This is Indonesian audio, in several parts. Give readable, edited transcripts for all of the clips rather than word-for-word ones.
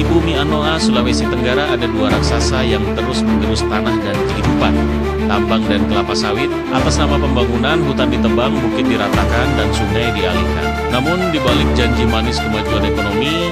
Di bumi Anoa, Sulawesi Tenggara ada dua raksasa yang terus menggerus tanah dan kehidupan. Tambang dan kelapa sawit, atas nama pembangunan, hutan ditebang, bukit diratakan, dan sungai dialihkan. Namun, di balik janji manis kemajuan ekonomi,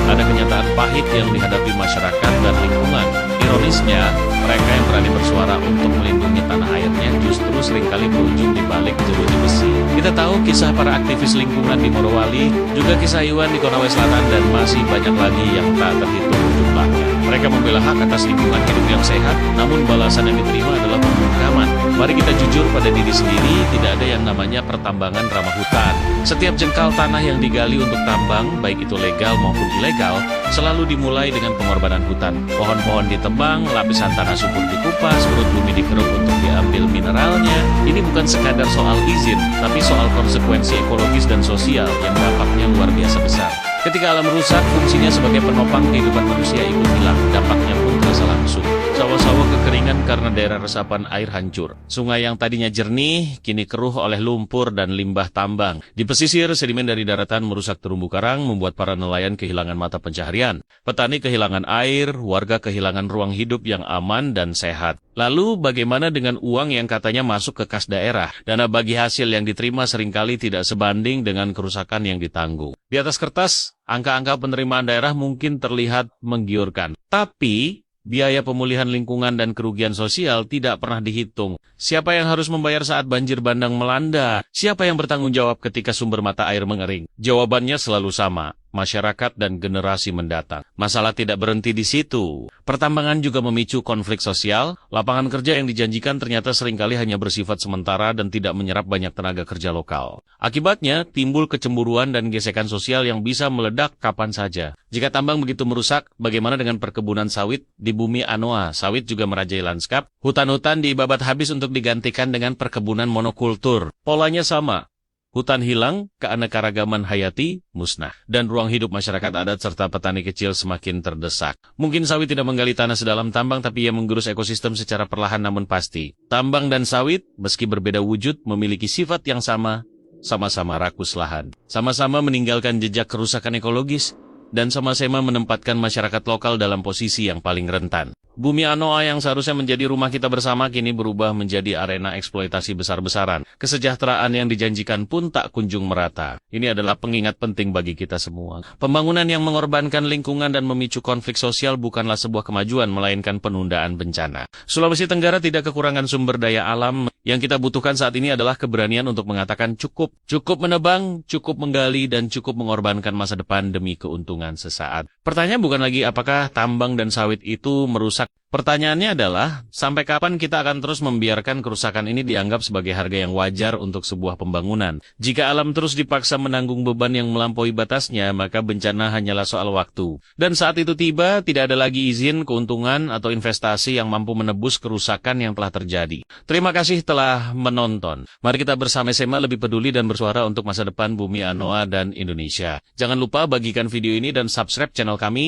ada kenyataan pahit yang dihadapi masyarakat dan lingkungan. Ironisnya, mereka yang berani bersuara untuk melindungi tanah airnya justru seringkali berujung di balik jeruji besi. Kita tahu kisah para aktivis lingkungan di Morowali, juga kisah Iwan di Konawe Selatan, dan masih banyak lagi yang tak terhitung jumlahnya. Mereka membela hak atas lingkungan hidup yang sehat, namun balasan yang diterima adalah pembungkaman. Mari kita jujur pada diri sendiri, tidak ada yang namanya pertambangan ramah hutan. Setiap jengkal tanah yang digali untuk tambang, baik itu legal maupun ilegal, selalu dimulai dengan pengorbanan hutan. Pohon-pohon ditebang, lapisan tanah subur dikupas, perut bumi dikeruk untuk diambil mineralnya. Ini bukan sekadar soal izin, tapi soal konsekuensi ekologis dan sosial yang dampaknya luar biasa besar. Ketika alam rusak, fungsinya sebagai penopang kehidupan manusia ikut hilang, dampaknya pun terasa langsung. Sawah-sawah kekeringan karena daerah resapan air hancur. Sungai yang tadinya jernih, kini keruh oleh lumpur dan limbah tambang. Di pesisir, sedimen dari daratan merusak terumbu karang, membuat para nelayan kehilangan mata pencaharian. Petani kehilangan air, warga kehilangan ruang hidup yang aman dan sehat. Lalu, bagaimana dengan uang yang katanya masuk ke kas daerah? Dana bagi hasil yang diterima seringkali tidak sebanding dengan kerusakan yang ditanggung. Di atas kertas, angka-angka penerimaan daerah mungkin terlihat menggiurkan. Tapi, biaya pemulihan lingkungan dan kerugian sosial tidak pernah dihitung. Siapa yang harus membayar saat banjir bandang melanda? Siapa yang bertanggung jawab ketika sumber mata air mengering? Jawabannya selalu sama. Masyarakat dan generasi mendatang. Masalah tidak berhenti di situ. Pertambangan juga memicu konflik sosial. Lapangan kerja yang dijanjikan ternyata seringkali hanya bersifat sementara dan tidak menyerap banyak tenaga kerja lokal. Akibatnya, timbul kecemburuan dan gesekan sosial yang bisa meledak kapan saja. Jika tambang begitu merusak, bagaimana dengan perkebunan sawit di bumi Anoa? Sawit juga merajai lanskap. Hutan-hutan dibabat habis untuk digantikan dengan perkebunan monokultur. Polanya sama. Hutan hilang, keanekaragaman hayati musnah, dan ruang hidup masyarakat adat serta petani kecil semakin terdesak. Mungkin sawit tidak menggali tanah sedalam tambang, tapi ia menggerus ekosistem secara perlahan namun pasti. Tambang dan sawit, meski berbeda wujud, memiliki sifat yang sama, sama-sama rakus lahan. Sama-sama meninggalkan jejak kerusakan ekologis, dan sama-sama menempatkan masyarakat lokal dalam posisi yang paling rentan. Bumi Anoa yang seharusnya menjadi rumah kita bersama kini berubah menjadi arena eksploitasi besar-besaran. Kesejahteraan yang dijanjikan pun tak kunjung merata. Ini adalah pengingat penting bagi kita semua. Pembangunan yang mengorbankan lingkungan dan memicu konflik sosial bukanlah sebuah kemajuan, melainkan penundaan bencana. Sulawesi Tenggara tidak kekurangan sumber daya alam. Yang kita butuhkan saat ini adalah keberanian untuk mengatakan cukup. Cukup menebang, cukup menggali, dan cukup mengorbankan masa depan demi keuntungan sesaat. Pertanyaan bukan lagi apakah tambang dan sawit itu merusak. Pertanyaannya adalah, sampai kapan kita akan terus membiarkan kerusakan ini dianggap sebagai harga yang wajar untuk sebuah pembangunan? Jika alam terus dipaksa menanggung beban yang melampaui batasnya, maka bencana hanyalah soal waktu. Dan saat itu tiba, tidak ada lagi izin, keuntungan, atau investasi yang mampu menebus kerusakan yang telah terjadi. Terima kasih telah menonton. Mari kita bersama-sama lebih peduli dan bersuara untuk masa depan bumi Anoa dan Indonesia. Jangan lupa bagikan video ini dan subscribe channel kami.